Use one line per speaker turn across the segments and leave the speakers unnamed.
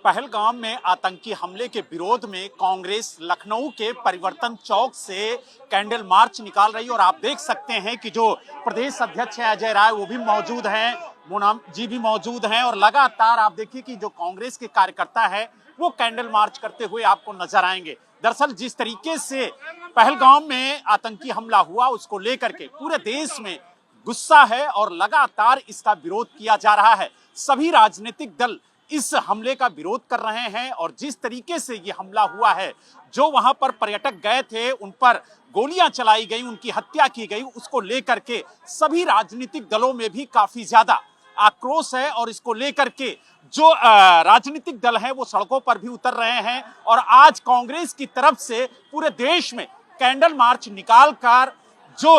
पहलगाम में आतंकी हमले के विरोध में कांग्रेस लखनऊ के परिवर्तन चौक से कैंडल मार्च निकाल रही है और आप देख सकते हैं कि जो प्रदेश अध्यक्ष है अजय राय वो भी मौजूद हैं, पूनम जी भी मौजूद हैं और लगातार आप देखिए कि जो कांग्रेस के कार्यकर्ता है वो कैंडल मार्च करते हुए आपको नजर आएंगे। दरअसल जिस तरीके से पहलगाम में आतंकी हमला हुआ उसको लेकर के पूरे देश में गुस्सा है और लगातार इसका विरोध किया जा रहा है। सभी राजनीतिक दल इस हमले का विरोध कर रहे हैं और जिस तरीके से ये हमला हुआ है, जो वहां पर पर्यटक गए थे उन पर गोलियां चलाई गई, उनकी हत्या की गई, उसको लेकर के सभी राजनीतिक दलों में भी काफी ज्यादा आक्रोश है और इसको लेकर के जो राजनीतिक दल हैं वो सड़कों पर भी उतर रहे हैं और आज कांग्रेस की तरफ से पूरे देश में कैंडल मार्च निकालकर जो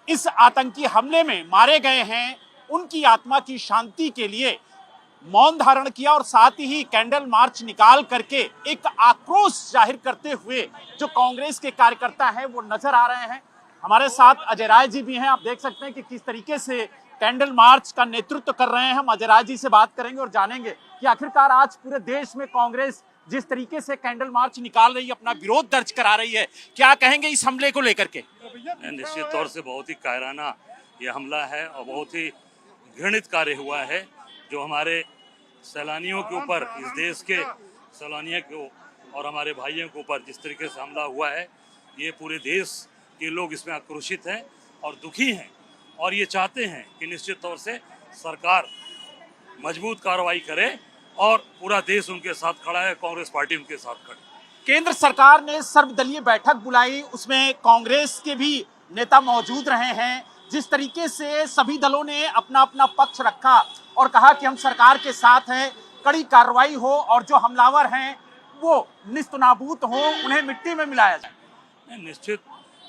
इस आतंकी हमले में मारे गए हैं उनकी आत्मा की शांति के लिए मौन धारण किया और साथ ही कैंडल मार्च निकाल करके एक आक्रोश जाहिर करते हुए जो कांग्रेस के कार्यकर्ता हैं वो नजर आ रहे हैं। हमारे साथ अजय राय जी भी हैं, आप देख सकते हैं कि किस तरीके से कैंडल मार्च का नेतृत्व कर रहे हैं। हम अजय राय जी से बात करेंगे और जानेंगे कि आखिरकार आज पूरे देश में कांग्रेस जिस तरीके से कैंडल मार्च निकाल रही है, अपना विरोध दर्ज करा रही है, क्या कहेंगे इस हमले को लेकर के?
निश्चित तौर से बहुत ही कायराना ये हमला है और बहुत ही घृणित कार्य हुआ है जो हमारे सैलानियों के ऊपर, इस देश के सैलानियों को और हमारे भाइयों के ऊपर जिस तरीके से हमला हुआ है, ये पूरे देश के लोग इसमें आक्रोशित हैं और दुखी हैं और ये चाहते हैं कि निश्चित तौर से सरकार मजबूत कार्रवाई करे और पूरा देश उनके साथ खड़ा है, कांग्रेस पार्टी उनके साथ खड़ी।
केंद्र सरकार ने सर्वदलीय बैठक बुलाई, उसमें कांग्रेस के भी नेता मौजूद रहे हैं। जिस तरीके से सभी दलों ने अपना अपना पक्ष रखा और कहा कि हम सरकार के साथ हैं, कड़ी कार्रवाई हो और जो हमलावर हैं वो निस्तनाबूत हो, उन्हें मिट्टी में मिलाया जाए।
निश्चित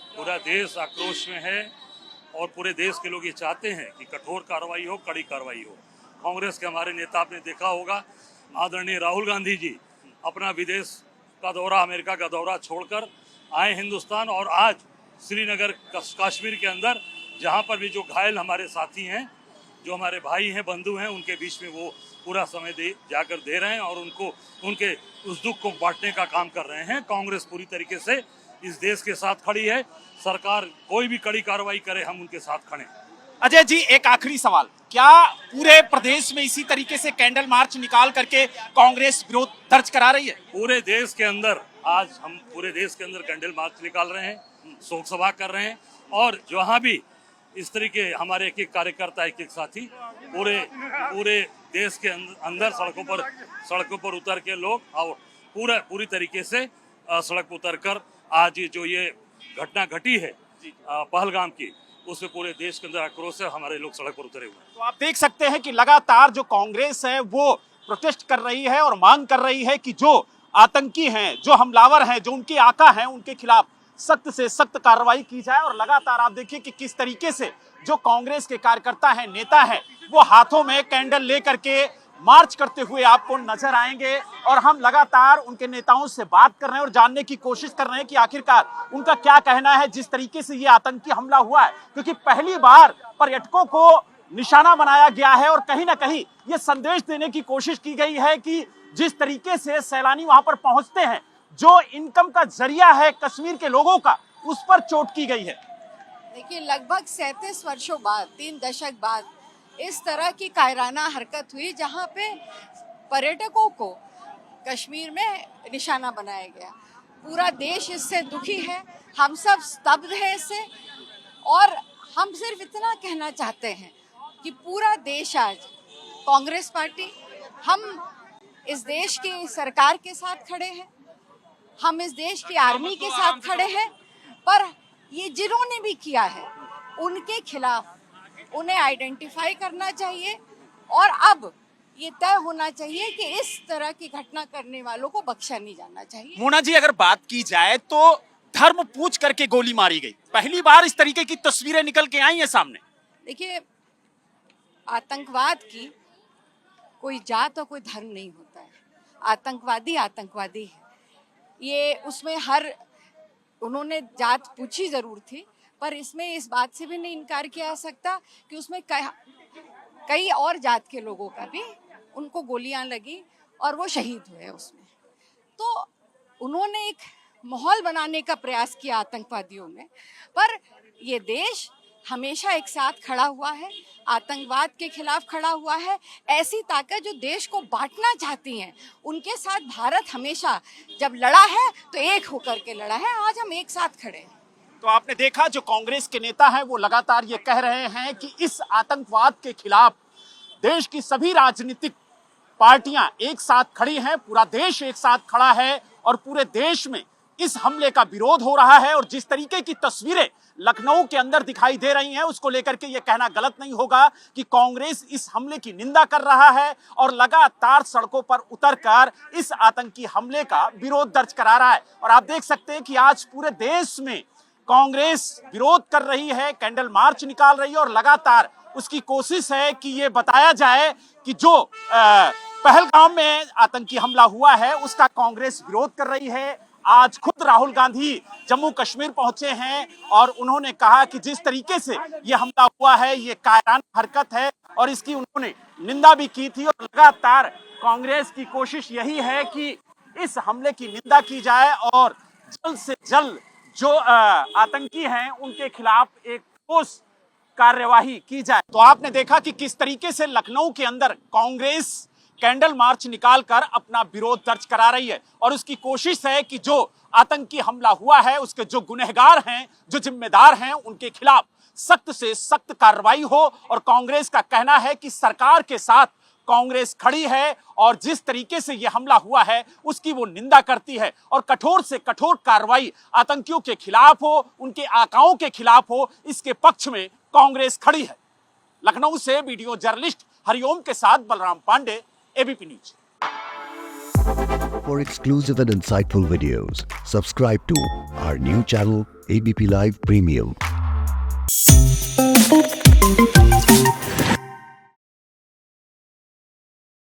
पूरा देश आक्रोश में है और पूरे देश के लोग ये चाहते हैं कि कठोर कार्रवाई हो, कड़ी कार्रवाई हो। कांग्रेस के हमारे नेता आपने देखा होगा, आदरणीय राहुल गांधी जी अपना विदेश का दौरा, अमेरिका का दौरा छोड़कर आए हिंदुस्तान और आज श्रीनगर कश्मीर के अंदर जहां पर भी जो घायल हमारे साथी हैं, जो हमारे भाई हैं, बंधु हैं, उनके बीच में वो पूरा समय जाकर दे रहे हैं और उनको उनके उस दुख को बांटने का काम कर रहे हैं। कांग्रेस पूरी तरीके से इस देश के साथ खड़ी है, सरकार कोई भी कड़ी कार्रवाई करे हम उनके साथ खड़े।
अजय जी, एक आखिरी सवाल, क्या पूरे प्रदेश में इसी तरीके से कैंडल मार्च निकाल करके कांग्रेस विरोध दर्ज करा रही है?
पूरे देश के अंदर आज हम पूरे देश के अंदर कैंडल मार्च निकाल रहे हैं, शोक सभा कर रहे हैं और जहाँ भी इस तरीके हमारे एक एक कार्यकर्ता, एक एक साथी पूरे देश के अंदर सड़कों पर उतर के लोग और पूरी तरीके से सड़क पर उतर कर आज जो ये घटना घटी है पहलगाम की, उसमें पूरे देश के अंदर आक्रोश है, हमारे लोग सड़क पर उतरे हुए हैं।
तो आप देख सकते हैं कि लगातार जो कांग्रेस है वो प्रोटेस्ट कर रही है और मांग कर रही है कि जो आतंकी हैं, जो हमलावर हैं, जो उनके आका हैं, उनके खिलाफ सख्त से सख्त कार्रवाई की जाए। और लगातार आप देखिए कि किस तरीके से जो कांग्रेस के कार्यकर्ता हैं, नेता हैं, वो हाथों में कैंडल लेकर के मार्च करते हुए आपको नजर आएंगे और हम लगातार उनके नेताओं से बात कर रहे हैं और जानने की कोशिश कर रहे हैं कि आखिरकार उनका क्या कहना है जिस तरीके से ये आतंकी हमला हुआ है, क्योंकि पहली बार पर्यटकों को निशाना बनाया गया है और कहीं ना कहीं ये संदेश देने की कोशिश की गई है कि जिस तरीके से सैलानी वहां पर पहुंचते हैं, जो इनकम का जरिया है कश्मीर के लोगों का, उस पर चोट की गई है।
देखिए, लगभग 37 वर्षों बाद, 3 दशक बाद इस तरह की कायराना हरकत हुई जहां पे पर्यटकों को कश्मीर में निशाना बनाया गया। पूरा देश इससे दुखी है, हम सब स्तब्ध हैं इससे और हम सिर्फ इतना कहना चाहते हैं कि पूरा देश आज कांग्रेस पार्टी, हम इस देश की सरकार के साथ खड़े हैं, हम इस देश की आर्मी के साथ खड़े हैं, पर ये जिन्होंने भी किया है उनके खिलाफ उन्हें आइडेंटिफाई करना चाहिए और अब ये तय होना चाहिए कि इस तरह की घटना करने वालों को बख्शा नहीं जाना चाहिए।
मोना जी, अगर बात की जाए तो धर्म पूछ करके गोली मारी गई, पहली बार इस तरीके की तस्वीरें निकल के आई हैं सामने।
देखिए, आतंकवाद की कोई जात और कोई धर्म नहीं होता है। आतंकवादी आतंकवादी है, ये उसमें उन्होंने जात पूछी जरूर थी, पर इसमें इस बात से भी नहीं इनकार किया जा सकता कि उसमें कई और जात के लोगों का भी उनको गोलियां लगी और वो शहीद हुए उसमें। तो उन्होंने एक माहौल बनाने का प्रयास किया आतंकवादियों में, पर ये देश हमेशा एक साथ खड़ा हुआ है, आतंकवाद के खिलाफ खड़ा हुआ है। ऐसी ताकत जो देश को बांटना चाहती हैं, उनके साथ भारत हमेशा जब लड़ा है तो एक होकर के लड़ा है। आज हम एक साथ खड़े हैं।
तो आपने देखा जो कांग्रेस के नेता हैं वो लगातार ये कह रहे हैं कि इस आतंकवाद के खिलाफ देश की सभी राजनीतिक पार्टियां एक साथ खड़ी हैं, पूरा देश एक साथ खड़ा है और पूरे देश में इस हमले का विरोध हो रहा है। और जिस तरीके की तस्वीरें लखनऊ के अंदर दिखाई दे रही हैं उसको लेकर के यह कहना गलत नहीं होगा कि कांग्रेस इस हमले की निंदा कर रहा है और लगातार सड़कों पर उतरकर इस आतंकी हमले का विरोध दर्ज करा रहा है। और आप देख सकते हैं कि आज पूरे देश में कांग्रेस विरोध कर रही है, कैंडल मार्च निकाल रही है और लगातार उसकी कोशिश है कि ये बताया जाए कि जो पहलगाम में आतंकी हमला हुआ है उसका कांग्रेस विरोध कर रही है। आज खुद राहुल गांधी जम्मू कश्मीर पहुंचे हैं और उन्होंने कहा कि जिस तरीके से ये हमला हुआ है ये कायराना हरकत है और इसकी उन्होंने निंदा भी की थी। और लगातार कांग्रेस की कोशिश यही है कि इस हमले की निंदा की जाए और जल्द से जल्द जो आतंकी हैं उनके खिलाफ एक ठोस कार्यवाही की जाए। तो आपने देखा कि किस तरीके से लखनऊ के अंदर कांग्रेस कैंडल मार्च निकालकर अपना विरोध दर्ज करा रही है और उसकी कोशिश है कि जो आतंकी हमला हुआ है उसके जो गुनहगार हैं, जो जिम्मेदार हैं, उनके खिलाफ सख्त से सख्त कार्रवाई हो। और कांग्रेस का कहना है कि सरकार के साथ कांग्रेस खड़ी है और जिस तरीके से यह हमला हुआ है उसकी वो निंदा करती है और कठोर से कठोर कार्रवाई आतंकियों के खिलाफ हो, उनके आकाओं के खिलाफ हो, इसके पक्ष में कांग्रेस खड़ी है। लखनऊ से वीडियो जर्नलिस्ट हरिओम के साथ Balram Pandey, ABP News।
For exclusive and insightful videos, subscribe to our new channel ABP Live Premium.